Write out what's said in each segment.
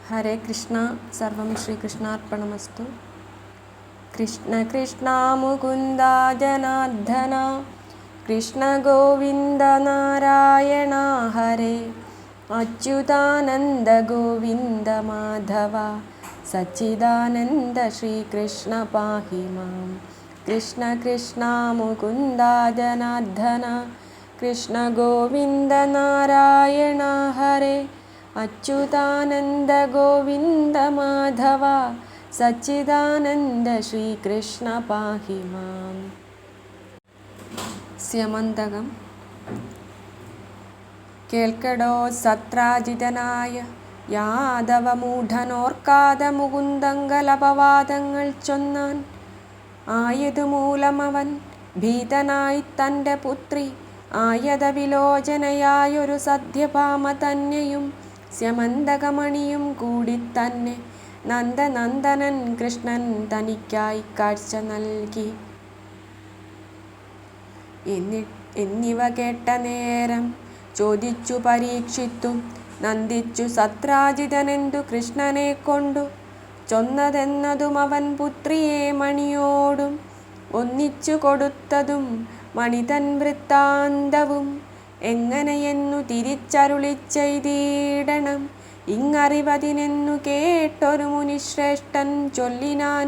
ഹരേ കൃഷ്ണ. സർവം ശ്രീകൃഷ്ണാർപ്പണമസ്തു. കൃഷ്ണ കൃഷ്ണ മുകുന്ദ ജനാർദ്ദന, കൃഷ്ണ ഗോവിന്ദ നാരായണ ഹരേ. അച്യുതാനന്ദ ഗോവിന്ദ മാധവ, സച്ചിദാനന്ദ ശ്രീകൃഷ്ണ പാഹി മാം. കൃഷ്ണ കൃഷ്ണ മുകുന്ദ ജനാർദ്ദന, കൃഷ്ണ ഗോവിന്ദ നാരായണ ഹരേ. അച്യുതാനന്ദ ഗോവിന്ദ മാധവ, സച്ചിദാനന്ദ ശ്രീകൃഷ്ണ പാഹി മാം. സ്യമന്തകം. കേൾക്കടോ സത്രാജിതനായ യാദവ മൂഢനോർക്കാതെ മുകുന്ദങ്കലപവാദങ്ങൾ ചൊന്നാൻ. ആയതുമൂലമവൻ ഭീതനായി തൻ്റെ പുത്രി ആയത വിലോചനയായൊരു സദ്യഭാമ തന്നെയും സ്യമന്തകമണിയും കൂടി തന്നെ നന്ദനന്ദനൻ കൃഷ്ണൻ തനിക്കായി കാഴ്ച നൽകി. എന്നിവ കേട്ട നേരം ചോദിച്ചു പരീക്ഷിത്തു നന്ദിച്ചു സത്രാജിതനെന്തു കൃഷ്ണനെ കൊണ്ടു ചൊന്നതെന്നതും അവൻ പുത്രിയെ മണിയോടും ഒന്നിച്ചു കൊടുത്തതും മണിതൻ വൃത്താന്തവും എങ്ങനെയെന്നു തിരിച്ചരുളി ചെയ്തിടണം. ഇങ്ങറിവതിനെന്നു കേട്ടൊരു മുനിശ്രേഷ്ഠൻ ചൊല്ലിനാൻ.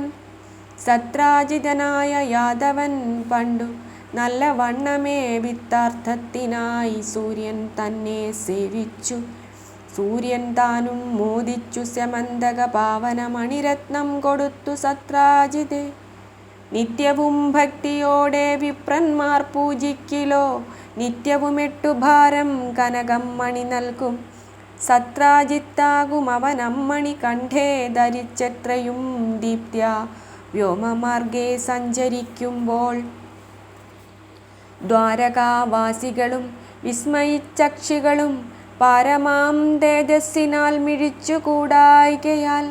സത്രാജിതനായ യാദവൻ പണ്ടു നല്ല വണ്ണമേ വിത്താർത്ഥത്തിനായി സൂര്യൻ തന്നെ സേവിച്ചു. സൂര്യൻ താനും മോദിച്ചു സ്യമന്തക പാവന മണിരത്നം കൊടുത്തു സത്രാജിതേ. നിത്യവും ഭക്തിയോടെ വിപ്രന്മാർ പൂജിക്കിലോ, നിത്യവും 8 ഭാരം കനകം മണി നൽകും. സത്രാജിത്താകും അവനമ്മണി കണ്ഠേ ധരിച്ചെത്രയും ദീപ്ത്യ വ്യോമമാർഗേ സഞ്ചരിക്കുമ്പോൾ. ദ്വാരകാവാസികളും വിസ്മയിച്ചക്ഷികളും പാരമാം തേജസ്സിനാൽ മിഴിച്ചുകൂടായികയാൽ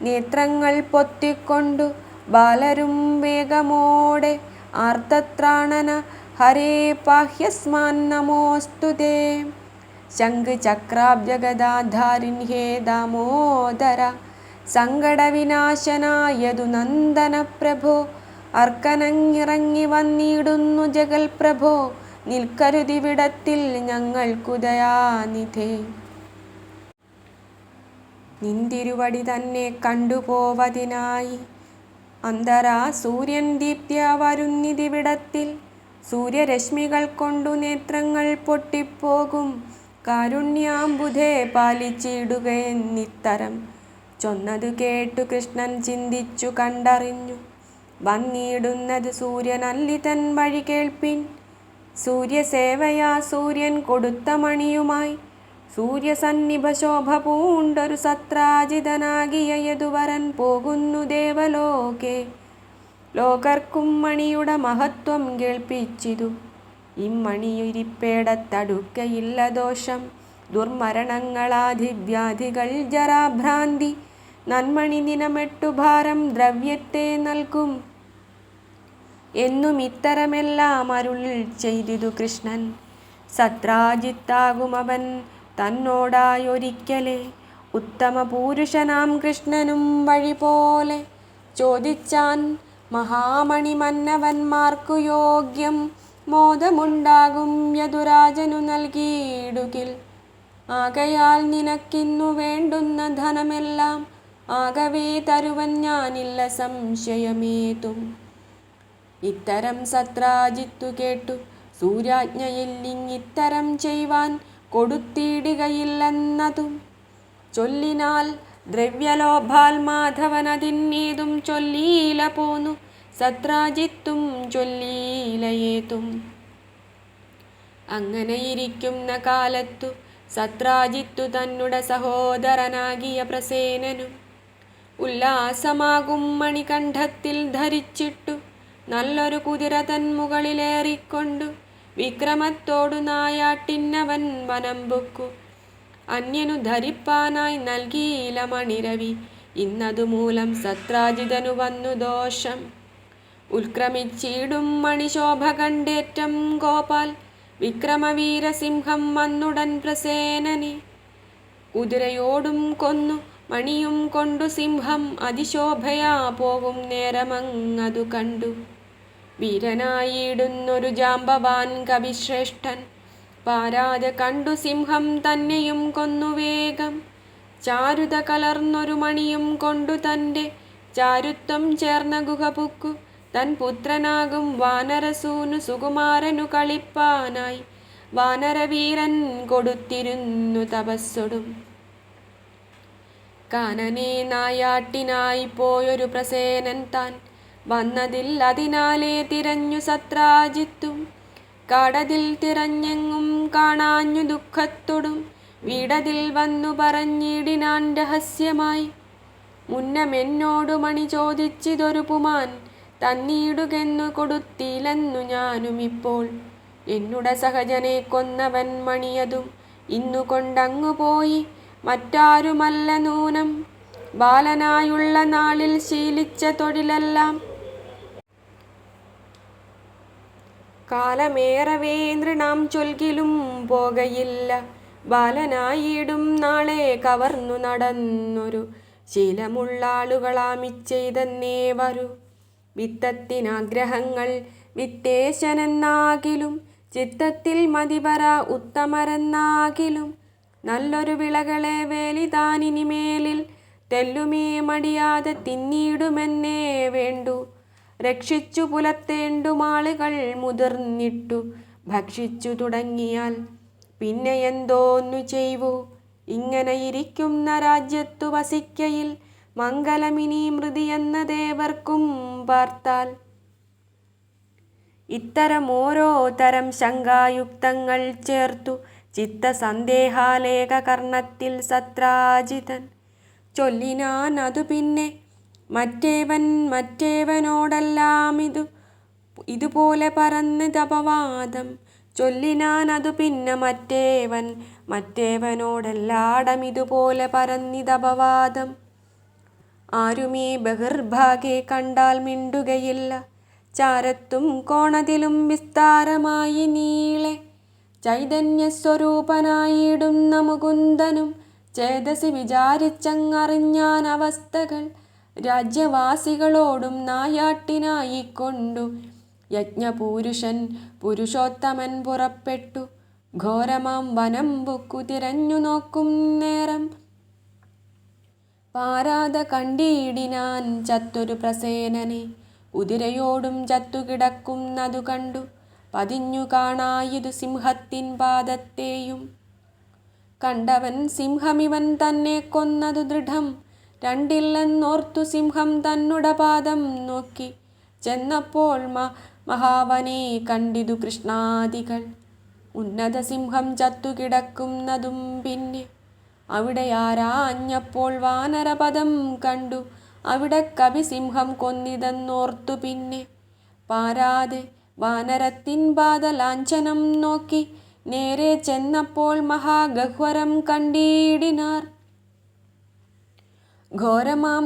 നേത്രങ്ങൾ പൊത്തിക്കൊണ്ടു ബാലരും വേഗമോടെ ആർത്തത്രാണന ഹരേ പാഹ്യസ്മാൻ നമോസ്തുതേ. ശംഖ് ചക്രാബ്ജഗദാധാരിൻ ഹേ ദാമോദര, സങ്കടവിനാശനായതു നന്ദന പ്രഭോ. അർക്കനങ്ങിറങ്ങി വന്നിടുന്നു ജഗൽ പ്രഭോ, നിൽക്കരുതിവിടത്തിൽ ഞങ്ങൾക്കുദയാനിധേ. നിന്തിരുവടി തന്നെ കണ്ടുപോവതിനായി അന്തരാ സൂര്യൻ ദീപ്ത്യ വരുന്നിതിവിടത്തിൽ. സൂര്യരശ്മികൾ കൊണ്ടു നേത്രങ്ങൾ പൊട്ടിപ്പോകും. കാരുണ്യാംബുധേ പാലിച്ചിടുകയെന്നിത്തരം ചൊന്നതു കേട്ടു കൃഷ്ണൻ ചിന്തിച്ചു കണ്ടറിഞ്ഞു. വന്നിടുന്നത് സൂര്യനല്ലിതൻ വഴി കേൾപ്പിൻ. സൂര്യസേവയാ സൂര്യൻ കൊടുത്ത മണിയുമായി സൂര്യസന്നിഭ ശോഭ പൂണ്ടൊരു സത്രാജിതനാകിയ യദുവരൻ പോകുന്നു ദേവലോകെ. ലോകർക്കും മണിയുടെ മഹത്വം കേൾപ്പിച്ചിതു. ഇമ്മണിയിരിപ്പേടത്തടുക്കയില്ല ദോഷം. ദുർമരണങ്ങളാധിവ്യാധികൾ ജരാഭ്രാന്തി. നന്മണി ദിനം 8 ഭാരം ദ്രവ്യത്തെ നൽകും എന്നും ഇത്തരമെല്ലാം അരുൾ ചെയ്തിതു കൃഷ്ണൻ. സത്രാജിത്താകുമവൻ തന്നോടായൊരിക്കലേ ഉത്തമ പുരുഷനാം കൃഷ്ണനും വഴി പോലെ ചോദിച്ചാൻ. മഹാമണി മന്നവന്മാർക്കു യോഗ്യം മോദമുണ്ടാകും യദുരാജനു നൽകിയിടുകിൽ. ആകയാൽ നിനക്കിന്നു വേണ്ടുന്ന ധനമെല്ലാം ആകവേ തരുവൻ ഞാനില്ല സംശയമേതും. ഇത്തരം സത്രാജിത്തു കേട്ടു സൂര്യാജ്ഞയില്ലിങ്ങിത്തരം ചെയ്യുവാൻ കൊടുത്തിടുകയില്ലെന്നതും ചൊല്ലിനാൽ. ദ്രവ്യലോഭാൽ മാധവനതിന്നേതും ചൊല്ലീല പോന്നു, സത്രാജിത്തും ചൊല്ലീലയേതും. അങ്ങനെയിരിക്കുന്ന കാലത്തു സത്രാജിത്തു തന്നുടെ സഹോദരനാകിയ പ്രസേനനും ഉല്ലാസമാകും മണികണ്ഠത്തിൽ ധരിച്ചിട്ടു നല്ലൊരു കുതിര തൻ മുകളിലേറിക്കൊണ്ടു വിക്രമത്തോടു നായാട്ടിന്നവൻ വനം പൊക്കു. അന്യനു ധരിപ്പാനായി നൽകിയില മണിരവി. ഇന്നതുമൂലം സത്രാജിതനു വന്നു ദോഷം. ഉൽക്രമിച്ചിടും മണിശോഭ കണ്ടേറ്റം ഗോപാൽ വിക്രമവീരസിംഹം വന്നുടൻ പ്രസേനനെ കുതിരയോടും കൊന്നു മണിയും കൊണ്ടു സിംഹം അതിശോഭയാ പോകും നേരമങ്ങതു കണ്ടു. വീരനായിടുന്നൊരു ജാമ്പവാൻ കവിശ്രേഷ്ഠൻ പാരാതെ കണ്ടു സിംഹം തന്നെയും കൊന്നു വേഗം. ചാരുത കലർന്നൊരു മണിയും കൊണ്ടു തൻ്റെ ചാരുത്വം ചേർന്ന ഗുഹ പുക്കു തൻ പുത്രനാകും വാനരസൂനു സുകുമാരനു കളിപ്പാനായി വാനരവീരൻ കൊടുത്തിരുന്നു തപസ്സൊടും. കാനനെ നായാട്ടിനായി പോയൊരു പ്രസേനൻ താൻ വന്നതിൽ അതിനാലേ തിരഞ്ഞു സത്രാജിത്തും. കാടതിൽ തിരഞ്ഞെങ്ങും കാണാഞ്ഞു ദുഃഖത്തൊടും വീടതിൽ വന്നു പറഞ്ഞിടിനാൻ രഹസ്യമായി. മുന്നമെന്നോടു മണി ചോദിച്ചിതൊരു പുമാൻ തന്നീടുകെന്നു കൊടുത്തില്ലെന്നു ഞാനും ഇപ്പോൾ. എന്നുടെ സഹജനെ കൊന്നവൻ മണിയതും ഇന്നു കൊണ്ടങ്ങു പോയി മറ്റാരുമല്ല നൂനം. ബാലനായുള്ള നാളിൽ ശീലിച്ച തൊഴിലെല്ലാം കാലമേറവേ നൃണാം ചൊൽകിലും പോകയില്ല. ബാലനായിടും നാളെ കവർന്നു നടന്നൊരു ശീലമുള്ള ആളുകളാമിച്ചെയ്തന്നേ വരൂ. വിത്തത്തിനാഗ്രഹങ്ങൾ വിത്തേശനെന്നാകിലും ചിത്തത്തിൽ മതിവര ഉത്തമരെന്നാകിലും നല്ലൊരു വിളകളെ വേലിതാനിനിമേലിൽ തെല്ലുമേ മടിയാതെ തിന്നിടുമെന്നേ വേണ്ടു. രക്ഷിച്ചു പുലത്തേണ്ടുമാളുകൾ മുതിർന്നിട്ടു ഭക്ഷിച്ചു തുടങ്ങിയാൽ പിന്നെ എന്തോന്നു ചെയ്വു. ഇങ്ങനെ ഇരിക്കുന്ന രാജ്യത്തു വസിക്കയിൽ മംഗലമിനി മൃതിയെന്ന ദേവർക്കും പാർത്താൽ. ഇത്തരം ഓരോ തരം ശങ്കായുക്തങ്ങൾ ചേർത്തു ചിത്തസന്ദേഹാലേക കർണത്തിൽ സത്രാജിതൻ ചൊല്ലിനാൻ അതു പിന്നെ മറ്റേവനോടെല്ലാം ഇതുപോലെ പറന്നിതപവാദം. ചൊല്ലിനാൻ അതു പിന്നെ മറ്റേവനോടെല്ലാടം ഇതുപോലെ പറന്നിതപവാദം. ആരുമേ ബഹിർഭാഗെ കണ്ടാൽ മിണ്ടുകയില്ല. ചാരത്തും കോണതിലും വിസ്താരമായി നീളെ ചൈതന്യസ്വരൂപനായിടുന്ന മുകുന്ദനും ചേതസി വിചാരിച്ചങ്ങറിഞ്ഞാൻ അവസ്ഥകൾ. രാജ്യവാസികളോടും നായാട്ടിനായിക്കൊണ്ടു യജ്ഞപൂരുഷൻ പുരുഷോത്തമൻ പുറപ്പെട്ടു. ഘോരമാം വനം ബുക്കു തിരഞ്ഞു നോക്കും നേരം പാരാതെ കണ്ടിടിനാൻ ചത്തൊരു പ്രസേനനെ. കുതിരയോടും ചത്തുകിടക്കുന്നതു കണ്ടു പതിഞ്ഞു കാണായിതു സിംഹത്തിൻ പാദത്തെയും. കണ്ടവൻ സിംഹമിവൻ തന്നെ കൊന്നതു ദൃഢം രണ്ടില്ലെന്നോർത്തു സിംഹം തന്നുട പാദം നോക്കി ചെന്നപ്പോൾ മഹാവനെ കണ്ടിതു കൃഷ്ണാദികൾ. ഉന്നത സിംഹം ചത്തുകിടക്കുന്നതും പിന്നെ അവിടെ ആരാഞ്ഞപ്പോൾ വാനരപദം കണ്ടു. അവിടെ കവിസിംഹം കൊന്നിതെന്നോർത്തു പിന്നെ പാരാതെ വാനരത്തിൻ പാദലാഞ്ചനം നോക്കി നേരെ ചെന്നപ്പോൾ മഹാഗഹ്വരം കണ്ടിടിനാർ. ഘോരമാം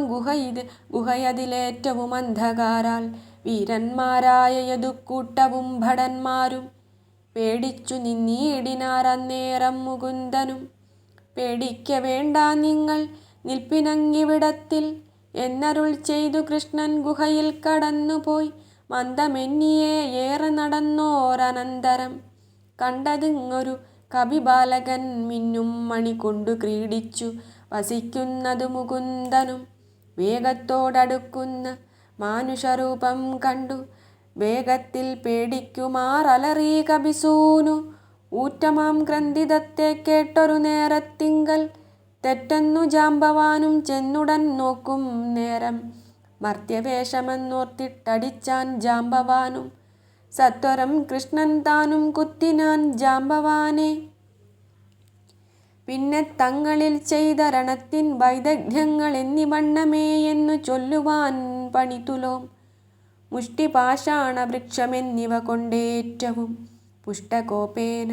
ഗുഹയതിലേറ്റവും അന്ധകാരാൽ വീരന്മാരായ യദുക്കൂട്ടവും ഭടന്മാരും പേടിച്ചു നിന്നിടിനാർ. അന്നേരം മുകുന്ദനും പേടിക്ക വേണ്ട നിങ്ങൾ നിൽപ്പിനങ്ങിവിടത്തിൽ എന്നരുൾ ചെയ്തു കൃഷ്ണൻ ഗുഹയിൽ കടന്നുപോയി. മന്ദമെന്നിയെ ഏറെ നടന്നോരനന്തരം കണ്ടതിങ്ങൊരു കവിബാലകൻ മിന്നും മണി കൊണ്ടു ക്രീഡിച്ചു വസിക്കുന്നതു മുകുന്ദനും. വേഗത്തോടടുക്കുന്ന മാനുഷരൂപം കണ്ടു വേഗത്തിൽ പേടിക്കുമാറലറി കപിസൂനു. ഊറ്റമാം ക്രന്ദിതത്തെ കേട്ടൊരു നേരത്തിങ്കൽ തെറ്റെന്നു ജാമ്പവാനും ചെന്നുടൻ നോക്കും നേരം മർത്യവേഷമെന്നോർത്തിട്ടടിച്ചാൻ ജാമ്പവാനും. സത്വരം കൃഷ്ണൻ താനും കുത്തിനാൻ ജാമ്പവാനെ. പിന്നെ തങ്ങളിൽ ചെയ്ത രണത്തിൻ വൈദഗ്ധ്യങ്ങൾ എന്നിവണ്ണമേ എന്നു ചൊല്ലുവാൻ പണിതുലോം. മുഷ്ടിപാഷാണ വൃക്ഷമെന്നിവ കൊണ്ടേറ്റവും പുഷ്ടകോപേന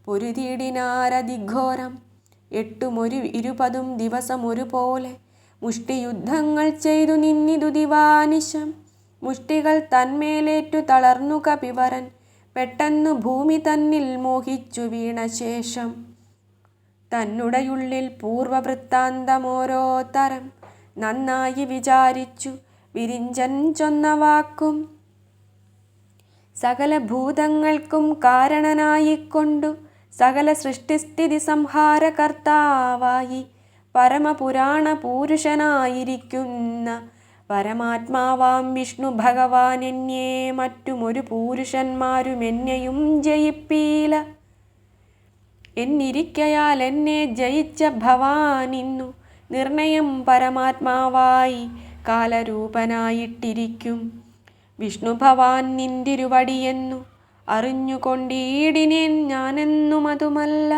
പൊരുതിയിടിനാരതിഘോരം. 8-20 ദിവസം ഒരുപോലെ മുഷ്ടിയുദ്ധങ്ങൾ ചെയ്തു നിന്നിതു ദിവാനിശം. മുഷ്ടികൾ തന്മേലേറ്റു തളർന്നു കപിവരൻ പെട്ടെന്നു ഭൂമി തന്നിൽ മോഹിച്ചു വീണശേഷം തന്നുടയുള്ളിൽ പൂർവവൃത്താന്തമോരോ തരം നന്നായി വിചാരിച്ചു വിരിഞ്ചൻ ചൊന്ന വാക്കും സകല ഭൂതങ്ങൾക്കും കാരണനായിക്കൊണ്ടു സകല സൃഷ്ടിസ്ഥിതി സംഹാരകർത്താവായി പരമപുരാണ പൂരുഷനായിരിക്കുന്ന പരമാത്മാവാം വിഷ്ണു ഭഗവാൻ എന്നെ മറ്റുമൊരു പൂരുഷന്മാരും എന്നെയും ജയിപ്പീല. എന്നിരിക്കയാൽ എന്നെ ജയിച്ച ഭവാനിന്നു നിർണയം പരമാത്മാവായി കാലരൂപനായിട്ടിരിക്കും. വിഷ്ണു ഭവാൻ നിന്തിരുവടിയെന്നു അറിഞ്ഞുകൊണ്ടീടിനേൻ ഞാനെന്നുമതുമല്ല.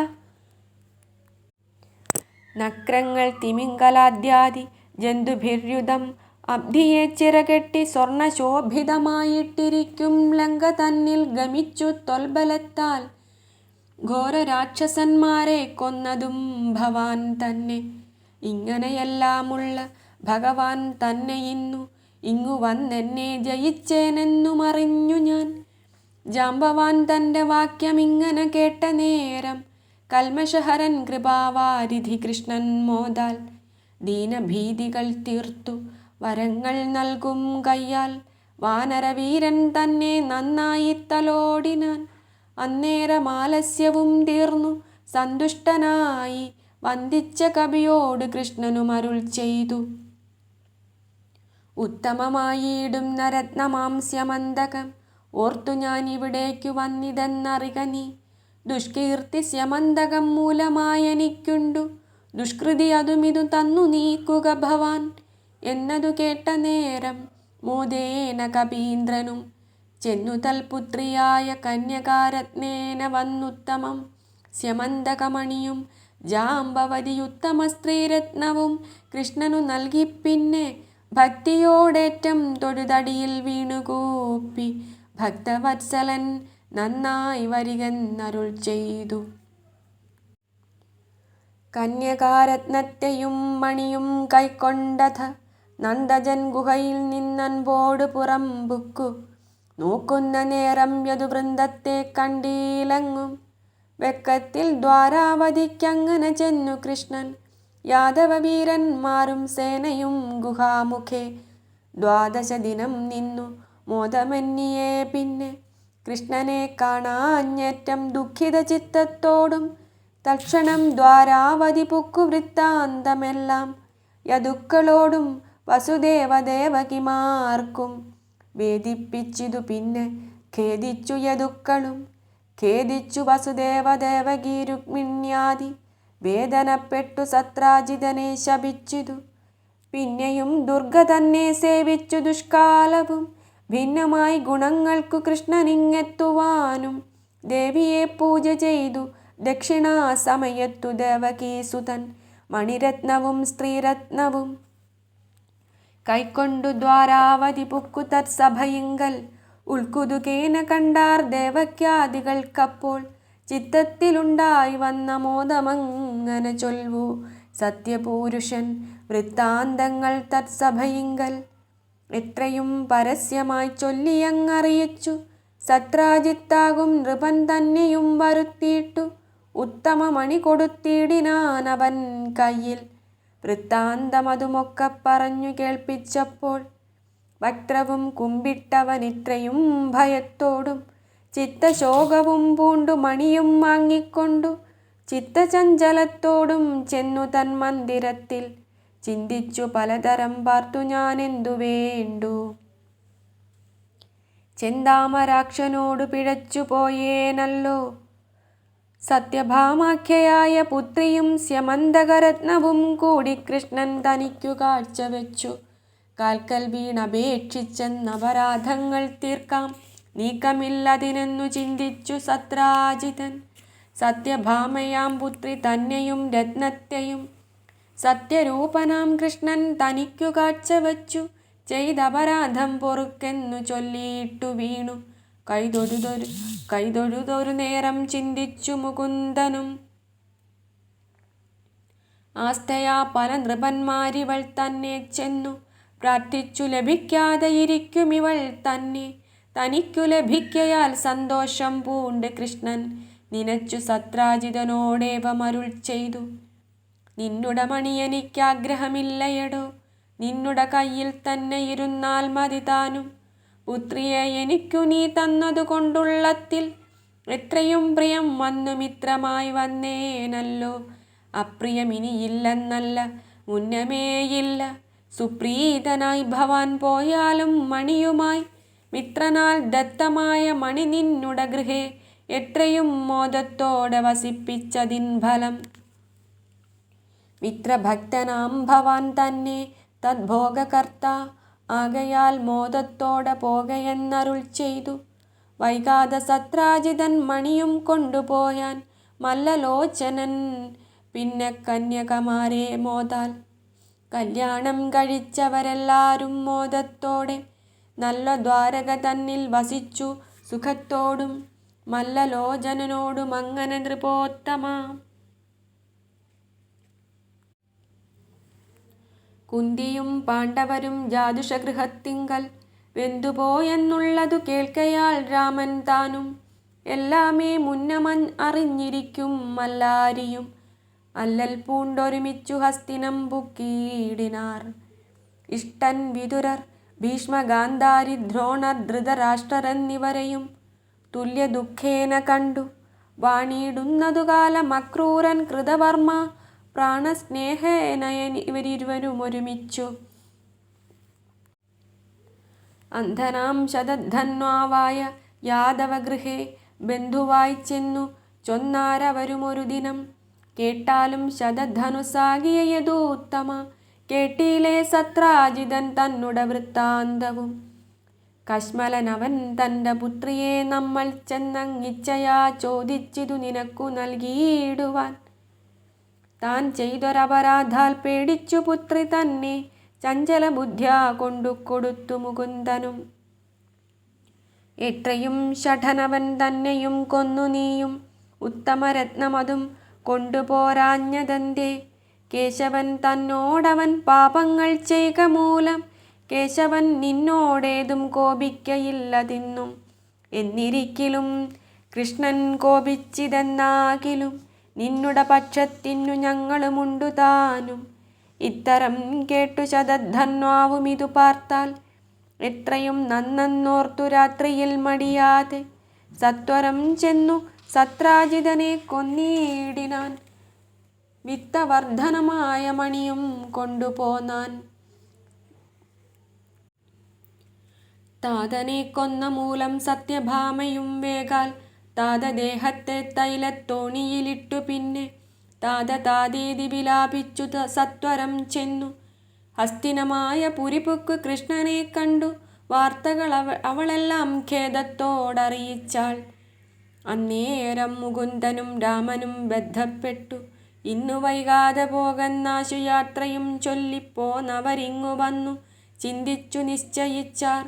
നക്രങ്ങൾ തിമിംഗലാദ്യാദി ജന്തുഭിര്യുതം അബ്ധിയെ ചിറകെട്ടി സ്വർണശോഭിതമായിട്ടിരിക്കും ലങ്ക തന്നിൽ ഗമിച്ചു തൊൽബലത്താൽ ഘോര രാക്ഷസന്മാരെ കൊന്നതും ഭവാൻ തന്നെ. ഇങ്ങനെയെല്ലാമുള്ള ഭഗവാൻ തന്നെ ഇങ്ങു വന്നെന്നെ ജയിച്ചേനെന്നുമറിഞ്ഞു ഞാൻ. ജാംബവാൻ തൻ്റെ വാക്യമിങ്ങനെ കേട്ട നേരം കൽമഷഹരൻ കൃപാവാരിധി കൃഷ്ണൻ മോദാൽ ദീനഭീതികൾ തീർത്തു വരങ്ങൾ നൽകും കയ്യാൽ വാനരവീരൻ തന്നെ നന്നായി തലോടിനാൻ. അന്നേരം ആലസ്യവും തീർന്നു സന്തുഷ്ടനായി വന്ദിച്ച കവിയോട് കൃഷ്ണനും അരുൾ ചെയ്തു. ഉത്തമമായിടും നരത്നമാംസ്യമന്തകം ഓർത്തു ഞാൻ ഇവിടേക്കു വന്നിതെന്നറിക നീ. ദുഷ്കീർത്തി സ്യമന്തകം മൂലമായെനിക്കുണ്ടു ദുഷ്കൃതി അതുമിതു തന്നു നീക്കുക ഭവാൻ എന്നതു കേട്ട നേരം മോദേന കപീന്ദ്രനും ചെന്നു തൽപുത്രിയായ കന്യകാരത്നേന വന്നുത്തമം സ്യമന്തകമണിയും ജാംബവതിയുത്തമ സ്ത്രീരത്നവും കൃഷ്ണനു നൽകി. പിന്നെ ഭക്തിയോടേറ്റം തൊഴുതടിയിൽ വീണുകൂപ്പി ഭക്തവത്സലൻ നന്നായി വരികെന്നരുൾ ചെയ്തു. കന്യകാരത്നത്തെയും മണിയും കൈക്കൊണ്ടഥ നന്ദജൻ ഗുഹയിൽ നിന്നൻപോട് പുറംപുക്കു നോക്കുന്ന നേരം യദുവൃന്ദത്തെ കണ്ടീലങ്ങും. വെക്കത്തിൽ ദ്വാരാവതിക്കങ്ങനെ ചെന്നു കൃഷ്ണൻ യാദവവീരന്മാരും സേനയും ഗുഹാമുഖേ. 12 ദിനം നിന്നു മോദമന്യേ പിന്നെ കൃഷ്ണനെ കാണാഞ്ഞേറ്റം ദുഃഖിത ചിത്തത്തോടും തൽക്ഷണം ദ്വാരാവതി പുക്കു വൃത്താന്തമെല്ലാം യദുക്കളോടും വസുദേവദേവകിമാർക്കും വേദിപ്പിച്ചിതു. പിന്നെ ഖേദിച്ചു യദുക്കളും ഖേദിച്ചു വസുദേവദേവകി രുക്മിണ്യാദി വേദനപ്പെട്ടു സത്രാജിതനെ ശപിച്ചിതു. പിന്നെയും ദുർഗ തന്നെ സേവിച്ചു ദുഷ്കാലവും ഭിന്നമായി ഗുണങ്ങൾക്കു കൃഷ്ണനിങ്ങെത്തുവാനും ദേവിയെ പൂജ ചെയ്തു ദക്ഷിണാസമയത്തു ദേവകീസുതൻ മണിരത്നവും സ്ത്രീരത്നവും കൈക്കൊണ്ടു ദ്വാരാവതി പുക്കു തത്സഭയിങ്കൽ ഉൾക്കുതുകേന കണ്ടാർ ദേവക്യാദികൾക്കപ്പോൾ ചിത്തത്തിലുണ്ടായി വന്ന മോദമങ്ങനെ ചൊൽവു സത്യപൂരുഷൻ വൃത്താന്തങ്ങൾ തത്സഭയിങ്കൽ. എത്രയും പരസ്യമായി ചൊല്ലിയങ്ങറിയിച്ചു സത്രാജിത്താകും നൃപൻ തന്നെയും വരുത്തിയിട്ടു ഉത്തമ മണി കൊടുത്തിടിനാനവൻ കയ്യിൽ. വൃത്താന്തമതുമൊക്കെ പറഞ്ഞു കേൾപ്പിച്ചപ്പോൾ വക്രവും കുമ്പിട്ടവൻ ഇത്രയും ഭയത്തോടും ചിത്തശോകവും പൂണ്ടു മണിയും വാങ്ങിക്കൊണ്ടു ചിത്തചഞ്ചലത്തോടും ചെന്നു തൻ മന്ദിരത്തിൽ ചിന്തിച്ചു പലതരം പാർത്തു ഞാനെന്തു വേണ്ടു. ചെന്താമരാക്ഷനോടു പിഴച്ചു പോയേനല്ലോ സത്യഭാമാഖ്യയായ പുത്രിയും സ്യമന്തകരത്നവും കൂടി കൃഷ്ണൻ തനിക്കു കാഴ്ചവെച്ചു. കാൽക്കൽ വീണപേക്ഷിച്ചെന്നപരാധങ്ങൾ തീർക്കാം നീക്കമില്ലതിനെന്നു ചിന്തിച്ചു സത്രാജിതൻ. സത്യഭാമയാം പുത്രി തന്നെയും രത്നത്തെയും സത്യരൂപനാം കൃഷ്ണൻ തനിക്കു കാഴ്ചവച്ചു ചെയ്തപരാധം പൊറുക്കെന്നു ചൊല്ലിയിട്ടു വീണു കൈതൊഴുതൊരു നേരം ചിന്തിച്ചു മുകുന്ദനും. ആസ്തയാ പല നൃപന്മാരിവൾ തന്നെ ചെന്നു പ്രാർത്ഥിച്ചു ലഭിക്കാതെ ഇരിക്കുമിവൾ തന്നെ. തനിക്കു ലഭിക്കയാൽ സന്തോഷം പൂണ്ട് കൃഷ്ണൻ നിനച്ചു സത്രാജിതനോടേവമരുൾ ചെയ്തു. നിന്നുട മണി എനിക്കാഗ്രഹമില്ലയടോ, നിന്നുട കയ്യിൽ തന്നെ ഇരുന്നാൽ മതി താനും. പുത്രിയെ എനിക്കു നീ തന്നതു കൊണ്ടുള്ളത്തിൽ എത്രയും പ്രിയം വന്നു മിത്രമായി വന്നേനല്ലോ. അപ്രിയമിനിയില്ലെന്നല്ല, മുന്നമേയില്ല. സുപ്രീതനായി ഭവാൻ പോയാലും മണിയുമായി മിത്രനാൽ ദത്തമായ മണി നിന്നുട ഗൃഹേ എത്രയും മോദത്തോടെ വസിപ്പിച്ചതിൻ ഫലം. മിത്രഭക്തനാം ഭവാൻ തന്നെ തദ്ഭോഗകർത്ത ആകയാൽ മോദത്തോടെ പോകയെന്നരുൾ ചെയ്തു. വൈകാതെ സത്രാജിതൻ മണിയും കൊണ്ടുപോയാൻ മല്ലലോചനൻ പിന്നെ കന്യകമാരെ മോദാൽ. കല്യാണം കഴിച്ചവരെല്ലാരും മോദത്തോടെ നല്ല ദ്വാരക തന്നിൽ വസിച്ചു സുഖത്തോടും. മല്ലലോചനനോടും അങ്ങനെ നൃപോത്തമ. കുന്തിയും പാണ്ഡവരും ജാതുഷഗൃഹത്തിങ്കൽ വെന്തുപോയെന്നുള്ളതു കേൾക്കയാൽ രാമൻ താനും എല്ലാമേ മുന്നമൻ അറിഞ്ഞിരിക്കും മല്ലാരിയും അല്ലൽ പൂണ്ടൊരുമിച്ചു ഹസ്തിനം പുക്കീടിനാർ. ഇഷ്ടൻ വിതുരർ, ഭീഷ്മ, ഗാന്ധാരി, ദ്രോണർ, ധൃതരാഷ്ട്രരെന്നിവരെയും തുല്യ ദുഃഖേന കണ്ടു വാണിയിടുന്നതു കാലം അക്രൂരൻ കൃതവർമ്മ പ്രാണസ്നേഹേന ഇവരിരുവരും ഒരുമിച്ചു. അന്ധനാം ശതധന്വാവായ യാദവഗൃഹേ ബന്ധുവായി ചെന്നു ചൊന്നാരവരുമൊരു ദിനം. കേട്ടാലും ശതധനുസാകിയ യദൂത്തമ, കേട്ടിലേ സത്രാജിതൻ തന്നുട വൃത്താന്തവും. കശ്മലനവൻ തൻ്റെ പുത്രിയെ നമ്മൾ ചെന്നങ്ങിച്ചയാ ചോദിച്ചിതു നിനക്കു നൽകിയിടുവാൻ. താൻ ചെയ്തൊരപരാധാൽ പേടിച്ചു പുത്രി തന്നെ ചഞ്ചല ബുദ്ധ്യാ കൊണ്ടു കൊടുത്തു മുകുന്ദനും. എത്രയും ഷഠനവൻ തന്നെയും കൊന്നു നീയും ഉത്തമരത്നമതും കൊണ്ടുപോരാഞ്ഞതന്തേ. കേശവൻ തന്നോടവൻ പാപങ്ങൾ ചെയ്ക മൂലം കേശവൻ നിന്നോടേതും കോപിക്കയില്ലതിന്നും. എന്നിരിക്കിലും കൃഷ്ണൻ കോപിച്ചിതെന്നാകിലും നിന്നുട പക്ഷത്തിനു ഞങ്ങളുമുണ്ടു താനും. ഇത്തരം കേട്ടു ശതധന്വാവും ഇതു പാർത്താൽ എത്രയും നന്നോർത്തു രാത്രിയിൽ മടിയാതെ സത്വരം ചെന്നു സത്രാജിതനെ കൊന്നീടിനാൻ. വിത്തവർദ്ധനമായ മണിയും കൊണ്ടുപോന്നാൻ. താതനെ കൊന്ന മൂലം സത്യഭാമയും വേഗാൽ താതദേഹത്തെ തൈലത്തോണിയിലിട്ടു പിന്നെ താതീതി വിലാപിച്ചു സത്വരം ചെന്നു. ഹസ്തിനമായ പുരിപുക്കു കൃഷ്ണനെ കണ്ടു വാർത്തകൾ അവളെല്ലാം ഖേദത്തോടറിയിച്ചാൾ. അന്നേരം മുകുന്ദനും രാമനും ബദ്ധപ്പെട്ടു ഇന്നു വൈകാതെ പോകന്നാശു യാത്രയും ചൊല്ലിപ്പോന്നവരിങ്ങു വന്നു ചിന്തിച്ചു നിശ്ചയിച്ചാർ.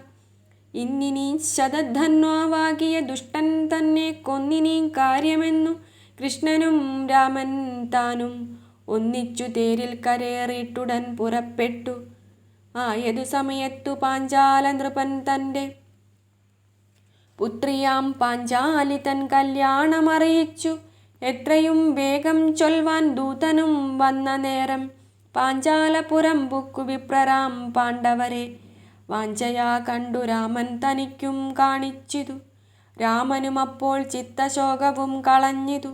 ഇന്നിനീ ശതധന്വാവാകിയ ദുഷ്ടൻ തന്നെ കൊന്നിനീ കാര്യമെന്നു കൃഷ്ണനും രാമൻ താനും ഒന്നിച്ചു തേരിൽ കരേറിയിട്ടുടൻ പുറപ്പെട്ടു. ആയതു സമയത്തു പാഞ്ചാല നൃപൻ തൻ്റെ പുത്രിയാം പാഞ്ചാലി തൻ കല്യാണമറിയിച്ചു. എത്രയും വേഗം ചൊൽവാൻ ദൂതനും വന്ന നേരം പാഞ്ചാലപുരം പുക്കു വിപ്രരാം പാണ്ഡവരെ വാഞ്ചയാ കണ്ടു രാമൻ തനിക്കും കാണിച്ചിതു. രാമനും അപ്പോൾ ചിത്തശോകവും കളഞ്ഞിതു.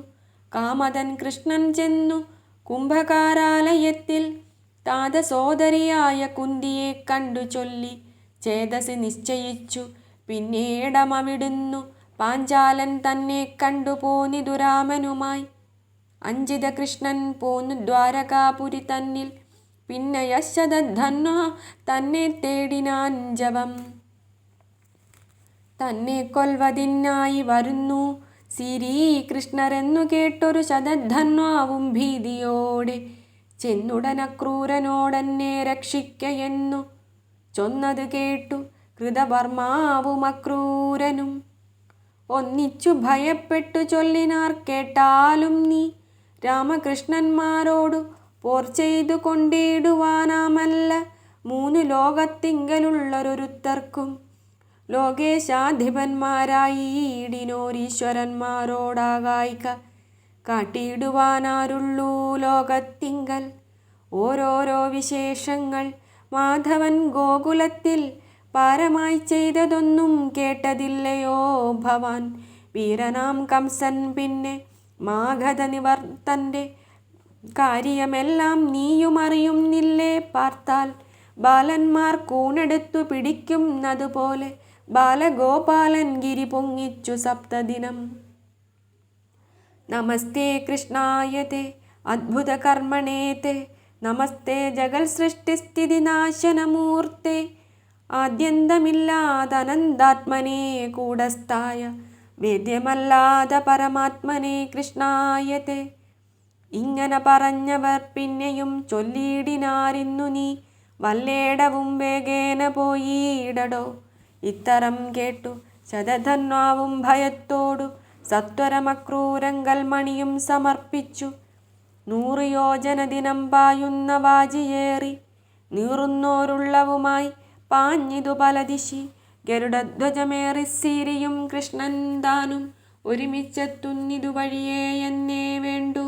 കാമതൻ കൃഷ്ണൻ ചെന്നു കുംഭകാരാലയത്തിൽ താതസോദരിയായ കുന്തിയെ കണ്ടു ചൊല്ലി ചേതസി നിശ്ചയിച്ചു. പിന്നീടമവിടുന്നു പാഞ്ചാലൻ തന്നെ കണ്ടു പോന്നിതു രാമനുമായി. അഞ്ജിത കൃഷ്ണൻ പോന്നു ദ്വാരകാപുരി തന്നിൽ പിന്നെ ശതധന്വ തന്നെ തേടിനാൻ ജവം. തന്നെ കൊൽവതിനായി വരുന്നു ശ്രീകൃഷ്ണരെന്നു കേട്ടൊരു ശതധന്വാവും ഭീതിയോടെ ചെന്നുടനക്രൂരനോടെന്നെ രക്ഷിക്കയെന്നു ചൊന്നത് കേട്ടു കൃതവർമാവും അക്രൂരനും. ഒന്നിച്ചു ഭയപ്പെട്ടു ചൊല്ലിനാർ കേട്ടാലും നീ രാമകൃഷ്ണന്മാരോടു പോർ ചെയ്തു കൊണ്ടിടുവാനാമല്ല മൂന്നു ലോകത്തിങ്കലുള്ളൊരുത്തർക്കും ലോകേശാധിപന്മാരായിടിനോരീശ്വരന്മാരോടാകായിക കാട്ടിയിടുവാനാരുള്ളൂ ലോകത്തിങ്കൽ. ഓരോരോ വിശേഷങ്ങൾ മാധവൻ ഗോകുലത്തിൽ പാരമായി ചെയ്തതൊന്നും കേട്ടതില്ലയോ ഭവാൻ? വീരനാം കംസൻ പിന്നെ മാഗധ നിവർത്തൻ്റെ കാര്യമെല്ലാം നീയുമറിയുന്നില്ലേ പാർത്താൽ? ബാലന്മാർ കൂണെടുത്തു പിടിക്കുന്നതുപോലെ ബാലഗോപാലൻ ഗിരി പൊങ്ങിച്ചു സപ്തദിനം. നമസ്തേ കൃഷ്ണായ തേ അദ്ഭുത കർമ്മണേ തേ നമസ്തേ ജഗൽ സൃഷ്ടിസ്ഥിതി നാശനമൂർത്തേ ആദ്യന്തമില്ലാതനന്താത്മനേ കൂടസ്ഥായ വേദ്യമല്ലാത പരമാത്മനേ കൃഷ്ണായ തേ. ഇങ്ങനെ പറഞ്ഞവർ പിന്നെയും ചൊല്ലിയിടിനാരിന്നു നീ വല്ലേടവും വേഗേന പോയിടടോ. ഇത്തരം കേട്ടു ശതധന്വാവും ഭയത്തോടു സത്വരമക്രൂരങ്കൽ മണിയും സമർപ്പിച്ചു. 100 യോജന ദിനം പായുന്ന വാജിയേറി നീറുന്നോരുള്ളവുമായി പാഞ്ഞിതു പലദിശി. ഗരുഡധ്വജമേറി സീരിയും കൃഷ്ണൻ താനും ഒരുമിച്ചെത്തുന്നിതു വഴിയേ എന്നേ വേണ്ടു.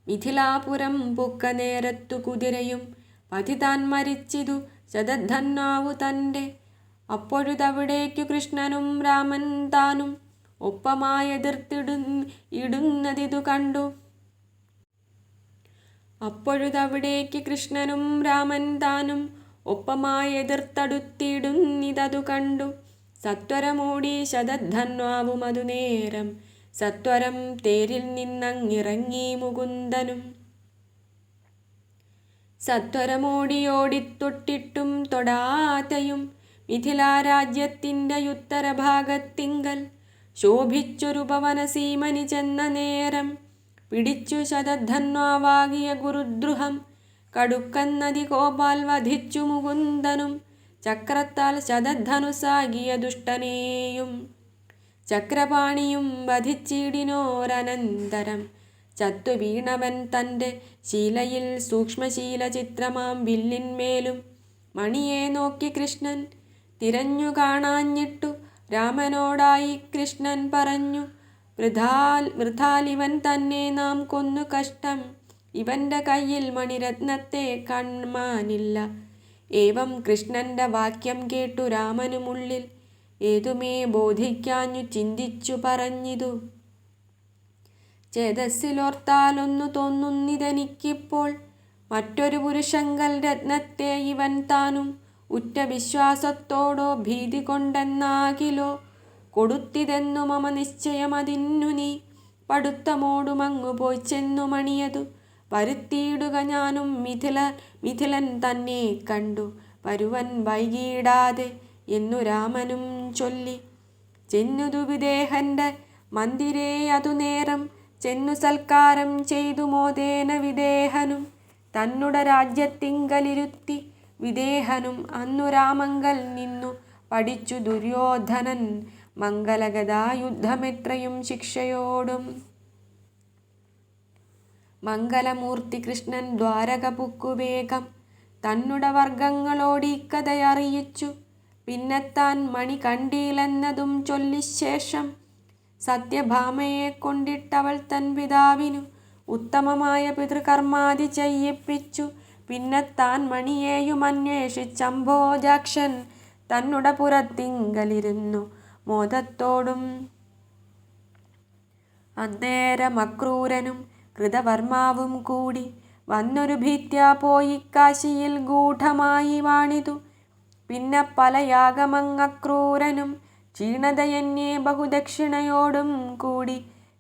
മിഥിലാപുരം പുക്ക നേരത്തു കുതിരയും പതിതാൻ മരിച്ചിതു ശതധന്വാവു തൻ്റെ. അപ്പോഴുതവിടേക്കു കൃഷ്ണനും രാമൻ താനും ഒപ്പമായെതിർത്തിടുന്നതിതു കണ്ടു. അപ്പോഴുതവിടേക്ക് കൃഷ്ണനും രാമൻ താനും ഒപ്പമായെതിർത്തടുത്തിടുന്നിതതു കണ്ടു. സത്വരമോടി ശതധന്വാവും അതു നേരം സത്വരം തേരിൽ നിന്നങ്ങിറങ്ങി മുകുന്ദനും. സത്വരമോടിയോടിത്തൊട്ടിട്ടും തൊടാതെയും മിഥിലാരാജ്യത്തിൻ്റെ ഉത്തരഭാഗത്തിങ്കൽ ശോഭിച്ചൊരു ഭവനസീമനി ചെന്ന നേരം പിടിച്ചു ശതധന്വാവാകിയ ഗുരുദ്രുഹം. കടുക്കൻ നദി കോപാൽ വധിച്ചു മുകുന്ദനും ചക്രത്താൽ ശതധനുസാകിയ ദുഷ്ടനെയും. ചക്രപാണിയും വധിച്ചിടിനോരനന്തരം ചത്തു വീണവൻ തൻ്റെ ശീലയിൽ സൂക്ഷ്മശീല ചിത്രമാം വില്ലിന്മേലും. മണിയെ നോക്കി കൃഷ്ണൻ തിരഞ്ഞു കാണാഞ്ഞിട്ടു രാമനോടായി കൃഷ്ണൻ പറഞ്ഞു, വൃഥാലിവൻ തന്നെ നാം കൊന്നു കഷ്ടം. ഇവൻ്റെ കയ്യിൽ മണിരത്നത്തെ കാണാനില്ല. ഏവം കൃഷ്ണൻ്റെ വാക്യം കേട്ടു രാമനുമുള്ളിൽ ഏതുമേ ബോധിക്കാഞ്ഞു ചിന്തിച്ചു പറഞ്ഞിതു. ചേതസ്സിലോർത്താലൊന്നു തോന്നുന്നിതെനിക്കിപ്പോൾ, മറ്റൊരു പുരുഷങ്കൽ രത്നത്തെ ഇവൻ താനും ഉറ്റ വിശ്വാസത്തോടോ ഭീതി കൊണ്ടെന്നാകിലോ കൊടുത്തിതെന്നു മമ നിശ്ചയമതിന്നു നീ. പടുത്തമോടുമങ്ങു പോയി ചെന്നു മണിയതു വരുത്തിയിടുക ഞാനും മിഥിലൻ തന്നെ കണ്ടു വരുവൻ വൈകിയിടാതെ എന്നു രാമനും ചൊല്ലി. ചെന്നുതു വിദേഹന്റെ മന്ദിരേ അതു നേരം ചെന്നു സൽക്കാരം ചെയ്തു മോദേന വിദേഹനും തന്നുട രാജ്യത്തിങ്കലിരുത്തി. വിദേഹനും അന്നു രാമങ്കൽ നിന്നു പഠിച്ചു ദുര്യോധനൻ മംഗലഗദായുദ്ധമെത്രയും ശിക്ഷയോടും. മംഗലമൂർത്തി കൃഷ്ണൻ ദ്വാരക പുക്കു വേഗം തന്നുട വർഗങ്ങളോടീക്കഥയറിയിച്ചു. പിന്നെത്താൻ മണി കണ്ടീലെന്നതും ചൊല്ലിശേഷം സത്യഭാമയെ കൊണ്ടിട്ടവൾ തൻ പിതാവിനു ഉത്തമമായ പിതൃകർമാദി ചെയ്യിപ്പിച്ചു. പിന്നെത്താൻ മണിയേയും അന്വേഷിച്ചംഭോജാക്ഷൻ തന്നുട പുരത്തിങ്കലിരുന്നു മോദത്തോടും. അന്നേരമക്രൂരനും കൃതവർമാവും കൂടി വന്നൊരു ഭീത്യാ പോയി കാശിയിൽ ഗൂഢമായി വാണിതു. പിന്നെ പല യാഗമങ്ങക്രൂരനും ക്ഷീണതയന്യേ ബഹുദക്ഷിണയോടും കൂടി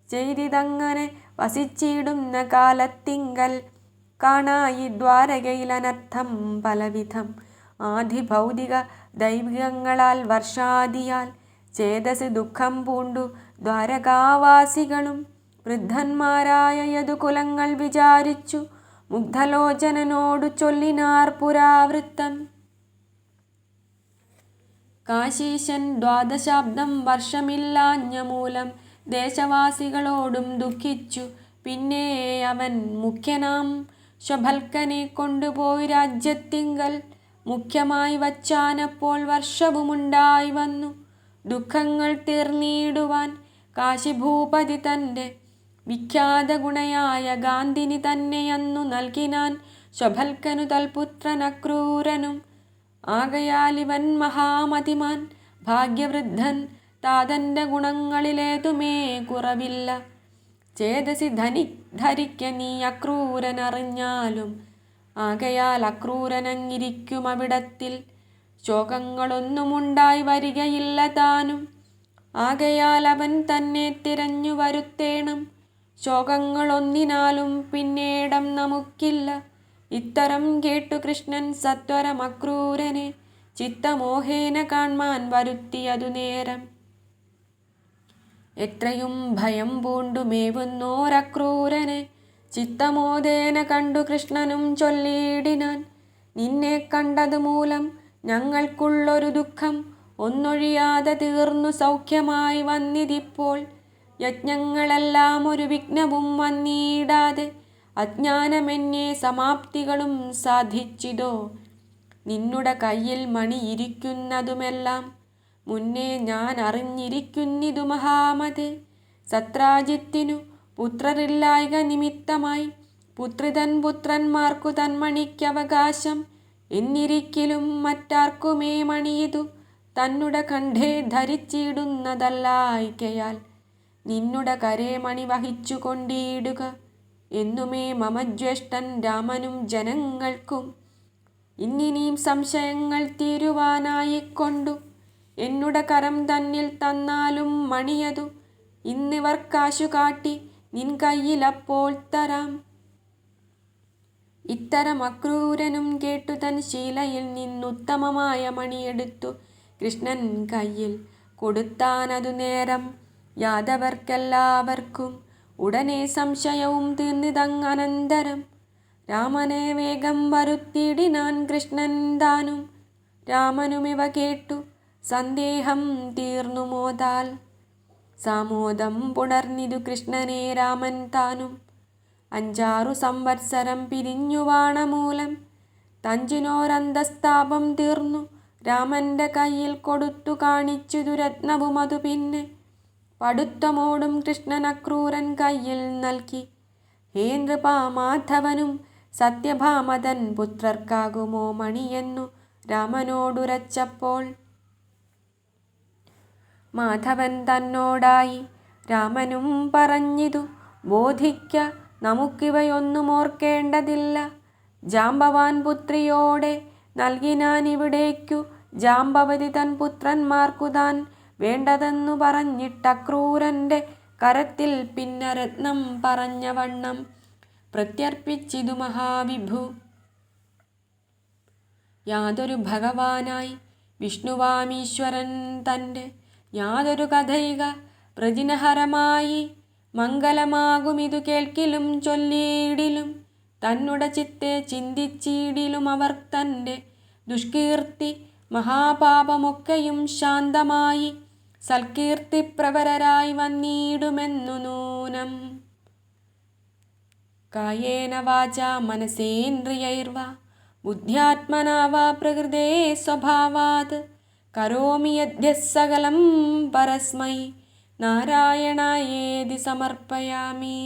ചെയ്തിതങ്ങനെ വസിച്ചിടുന്ന കാലത്തിങ്കൽ കാണായി ദ്വാരകയിലനർത്ഥം പലവിധം. ആദിഭൗതിക ദൈവികങ്ങളാൽ വർഷാദിയാൽ ചേതസി ദുഃഖം പൂണ്ടു ദ്വാരകാവാസികളും. വൃദ്ധന്മാരായ യദുകുലങ്ങൾ വിചാരിച്ചു മുഗ്ധലോചനനോടു ചൊല്ലിനാർ പുരാവൃത്തം. കാശീശൻ 12 വർഷമില്ലാഞ്ഞ മൂലം ദേശവാസികളോടും ദുഃഖിച്ചു. പിന്നെ അവൻ മുഖ്യനാം ശുഭൽക്കനെ കൊണ്ടുപോയി രാജ്യത്തിങ്കൽ മുഖ്യമായി വച്ചാനപ്പോൾ വർഷവുമുണ്ടായി വന്നു. ദുഃഖങ്ങൾ തീർന്നിടുവാൻ കാശിഭൂപതി തൻ്റെ വിഖ്യാത ഗുണയായ ഗാന്ധിനി തന്നെയന്നു നൽകിനാൻ ശൊഭൽക്കനു തൽപുത്രൻ അക്രൂരനും. ആകയാലിവൻ മഹാമതിമാൻ ഭാഗ്യവൃദ്ധൻ, താതൻ്റെ ഗുണങ്ങളിലേതുമേ കുറവില്ല. ചേതസി ധരിക്ക നീ അക്രൂരനറിഞ്ഞാലും, ആകയാൽ അക്രൂരനങ്ങിരിക്കും അവിടത്തിൽ. ശോകങ്ങളൊന്നുമുണ്ടായി വരികയില്ല താനും, ആകയാൽ അവൻ തന്നെ തിരഞ്ഞു വരുത്തേണം. ശോകങ്ങളൊന്നിനാലും പിന്നേടം നമുക്കില്ല. ഇത്തരം കേട്ടു കൃഷ്ണൻ സത്വരം അക്രൂരനെ ചിത്തമോഹേന കാൺമാൻ വരുത്തിയതു നേരം. എത്രയും ഭയം പൂണ്ടു മേവുന്നോരക്രൂരനെ ചിത്തമോദേന കണ്ടു കൃഷ്ണനും ചൊല്ലിയിടിനാൻ. നിന്നെ കണ്ടതു മൂലം ഞങ്ങൾക്കുള്ളൊരു ദുഃഖം ഒന്നൊഴിയാതെ തീർന്നു സൗഖ്യമായി വന്നിതിപ്പോൾ. യജ്ഞങ്ങളെല്ലാം ഒരു വിഘ്നവും വന്നിടാതെ അജ്ഞാനമെന്നേ സമാപ്തികളും സാധിച്ചിതോ. നിന്നുടെ കയ്യിൽ മണിയിരിക്കുന്നതുമെല്ലാം മുന്നേ ഞാൻ അറിഞ്ഞിരിക്കുന്നിതു മഹാമതേ. സത്രാജിത്തിനു പുത്രരില്ലായ്ക നിമിത്തമായി പുത്രിതൻ പുത്രന്മാർക്കു തന്മണിക്കവകാശം എന്നിരിക്കിലും മറ്റാർക്കുമേ മണിയിതു തന്നുടെ കണ്ഠേ ധരിച്ചിടുന്നതല്ലായിക്കയാൽ നിന്നുടെ കരേ മണി വഹിച്ചു കൊണ്ടിടുക എന്നുമേ മമ ജ്യേഷ്ഠൻ രാമനും ജനങ്ങൾക്കും. ഇന്നിനിയും സംശയങ്ങൾ തീരുവാനായിക്കൊണ്ടു എന്നുടെ കരം തന്നിൽ തന്നാലും മണിയതു ഇന്നിവർ കാശു കാട്ടി നിൻ കയ്യിലപ്പോൾ തരാം. ഇത്തരം അക്രൂരനും കേട്ടു തൻ ശീലയിൽ നിന്നുത്തമമായ മണിയെടുത്തു കൃഷ്ണൻ കയ്യിൽ കൊടുത്താനതു നേരം. യാദവർക്കെല്ലാവർക്കും ഉടനെ സംശയവും തീർന്നിതങ്ങനന്തരം. രാമനെ വേഗം വരുത്തിയിടിനാൻ കൃഷ്ണൻ താനും. രാമനുമിവ കേട്ടു സന്ദേഹം തീർന്നു മോദാൽ. സാമോദം പുണർന്നിതു കൃഷ്ണനെ രാമൻ താനും. 5-6 സംവത്സരം പിരിഞ്ഞു വാണമൂലം തഞ്ചിനോരന്തസ്താപം തീർന്നു രാമന്റെ കയ്യിൽ കൊടുത്തു കാണിച്ചു രത്നവും അതു പിന്നെ. പടുത്തമോടും കൃഷ്ണൻ അക്രൂരൻ കയ്യിൽ നൽകി. ഹേ നൃപാ, മാധവനും സത്യഭാമതൻ പുത്രർക്കാകുമോ മണിയെന്നു രാമനോടുരച്ചപ്പോൾ. മാധവൻ തന്നോടായി രാമനും പറഞ്ഞിതു, ബോധിക്ക നമുക്കിവയൊന്നും ഓർക്കേണ്ടതില്ല. ജാംബവാൻ പുത്രിയോടെ നൽകിനാനിവിടേക്കു ജാംബവതി തൻ പുത്രന്മാർക്കു താൻ വേണ്ടതെന്നു പറഞ്ഞിട്ടക്രൂരൻ്റെ കരത്തിൽ പിന്നെ രത്നം പറഞ്ഞവണ്ണം പ്രത്യർപ്പിച്ചിതു മഹാവിഭു. യാതൊരു ഭഗവാനായി വിഷ്ണുവാമീശ്വരൻ തൻ്റെ യാതൊരു കഥയിക പ്രജിനഹരമായി മംഗലമാകുമിതു കേൾക്കിലും ചൊല്ലിയിടിലും തന്നുടെ ചിത്തെ ചിന്തിച്ചിടിലും അവർ തൻ്റെ ദുഷ്കീർത്തി മഹാപാപമൊക്കെയും ശാന്തമായി സൽകീർത്തിപ്രവരരായി വന്നിടുമെന്നു നൂനം. കായേന വാചാ മനസേന്ദ്രിയൈർവാ ബുദ്ധ്യാത്മനാ വാ പ്രകൃതേ സ്വഭാവാത് കരോമി യദ്യഃ സകലം പരസ്മൈ നാരായണായേതി സമർപ്പയാമി.